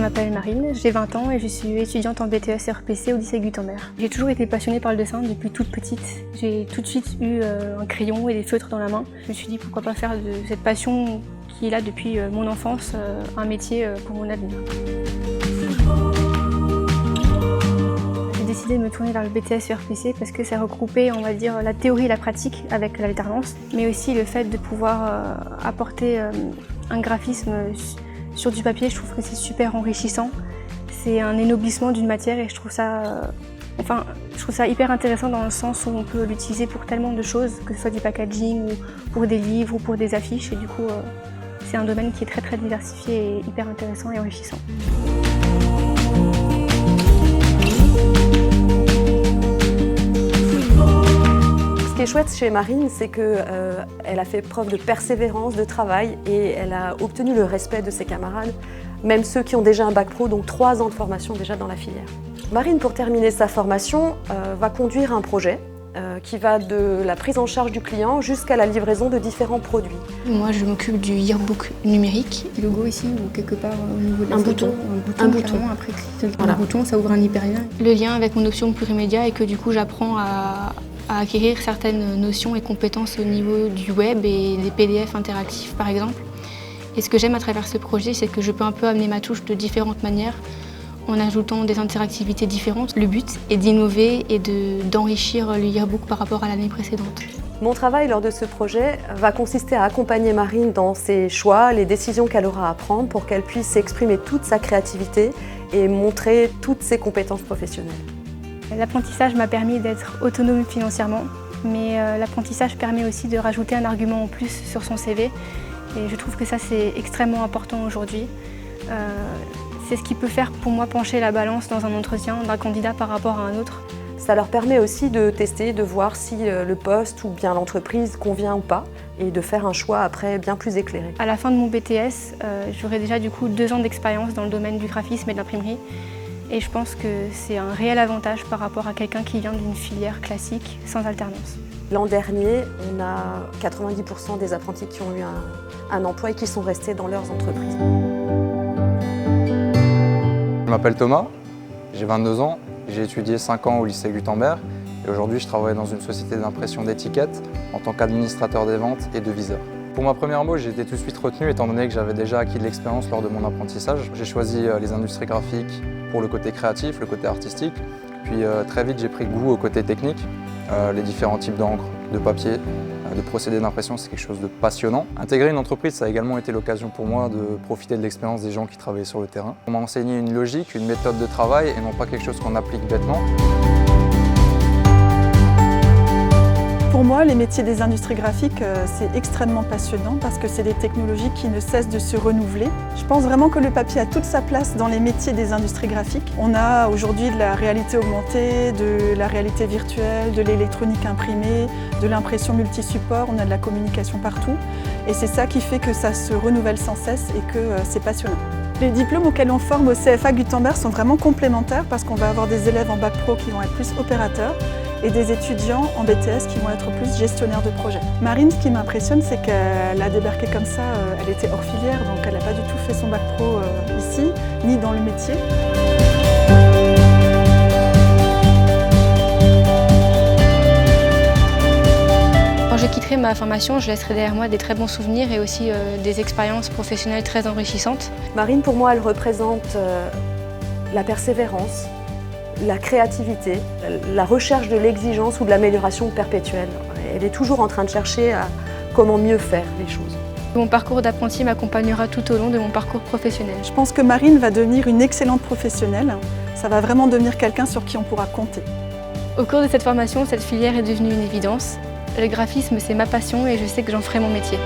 m'appelle Marine, j'ai 20 ans et je suis étudiante en BTS RPC au lycée Gutenberg. J'ai toujours été passionnée par le dessin depuis toute petite. J'ai tout de suite eu un crayon et des feutres dans la main. Je me suis dit pourquoi pas faire de cette passion qui est là depuis mon enfance un métier pour mon avenir. J'ai décidé de me tourner vers le BTS RPC parce que ça regroupait, on va dire, la théorie et la pratique avec l'alternance, mais aussi le fait de pouvoir apporter un graphisme sur du papier. Je trouve que c'est super enrichissant. C'est un énoblissement d'une matière et je trouve ça hyper intéressant dans le sens où on peut l'utiliser pour tellement de choses, que ce soit du packaging ou pour des livres ou pour des affiches. Et du coup, c'est un domaine qui est très diversifié et hyper intéressant et enrichissant. Ce qui est chouette chez Marine, c'est qu'elle a fait preuve de persévérance, de travail et elle a obtenu le respect de ses camarades, même ceux qui ont déjà un bac pro, donc 3 ans de formation déjà dans la filière. Marine, pour terminer sa formation, va conduire un projet qui va de la prise en charge du client jusqu'à la livraison de différents produits. Moi, je m'occupe du yearbook numérique. Le logo ici, ou quelque part au niveau de la photo, un bouton. Après, voilà. Un bouton, ça ouvre un hyperlien. Le lien avec mon option plurimédia est que du coup, j'apprends à acquérir certaines notions et compétences au niveau du web et des PDF interactifs, par exemple. Et ce que j'aime à travers ce projet, c'est que je peux un peu amener ma touche de différentes manières, en ajoutant des interactivités différentes. Le but est d'innover et d'enrichir le yearbook par rapport à l'année précédente. Mon travail lors de ce projet va consister à accompagner Marine dans ses choix, les décisions qu'elle aura à prendre pour qu'elle puisse exprimer toute sa créativité et montrer toutes ses compétences professionnelles. L'apprentissage m'a permis d'être autonome financièrement, mais l'apprentissage permet aussi de rajouter un argument en plus sur son CV. Et je trouve que ça, c'est extrêmement important aujourd'hui. C'est ce qui peut faire pour moi pencher la balance dans un entretien d'un candidat par rapport à un autre. Ça leur permet aussi de tester, de voir si le poste ou bien l'entreprise convient ou pas et de faire un choix après bien plus éclairé. À la fin de mon BTS, j'aurai déjà du coup 2 ans d'expérience dans le domaine du graphisme et de l'imprimerie. Et je pense que c'est un réel avantage par rapport à quelqu'un qui vient d'une filière classique sans alternance. L'an dernier, on a 90% des apprentis qui ont eu un emploi et qui sont restés dans leurs entreprises. Je m'appelle Thomas, j'ai 22 ans, j'ai étudié 5 ans au lycée Gutenberg et aujourd'hui je travaille dans une société d'impression d'étiquettes en tant qu'administrateur des ventes et deviseur. Pour ma première embauche, j'ai été tout de suite retenu étant donné que j'avais déjà acquis de l'expérience lors de mon apprentissage. J'ai choisi les industries graphiques pour le côté créatif, le côté artistique, puis très vite j'ai pris goût au côté technique, les différents types d'encre, de papier, de procédés d'impression, c'est quelque chose de passionnant. Intégrer une entreprise, ça a également été l'occasion pour moi de profiter de l'expérience des gens qui travaillaient sur le terrain. On m'a enseigné une logique, une méthode de travail et non pas quelque chose qu'on applique bêtement. Pour moi, les métiers des industries graphiques, c'est extrêmement passionnant parce que c'est des technologies qui ne cessent de se renouveler. Je pense vraiment que le papier a toute sa place dans les métiers des industries graphiques. On a aujourd'hui de la réalité augmentée, de la réalité virtuelle, de l'électronique imprimée, de l'impression multi-support, on a de la communication partout. Et c'est ça qui fait que ça se renouvelle sans cesse et que c'est passionnant. Les diplômes auxquels on forme au CFA Gutenberg sont vraiment complémentaires parce qu'on va avoir des élèves en bac pro qui vont être plus opérateurs et des étudiants en BTS qui vont être plus gestionnaires de projet. Marine, ce qui m'impressionne, c'est qu'elle a débarqué comme ça, elle était hors filière, donc elle n'a pas du tout fait son bac pro ici, ni dans le métier. Quand je quitterai ma formation, je laisserai derrière moi des très bons souvenirs et aussi des expériences professionnelles très enrichissantes. Marine, pour moi, elle représente la persévérance, la créativité, la recherche de l'exigence ou de l'amélioration perpétuelle. Elle est toujours en train de chercher à comment mieux faire les choses. Mon parcours d'apprenti m'accompagnera tout au long de mon parcours professionnel. Je pense que Marine va devenir une excellente professionnelle. Ça va vraiment devenir quelqu'un sur qui on pourra compter. Au cours de cette formation, cette filière est devenue une évidence. Le graphisme, c'est ma passion et je sais que j'en ferai mon métier.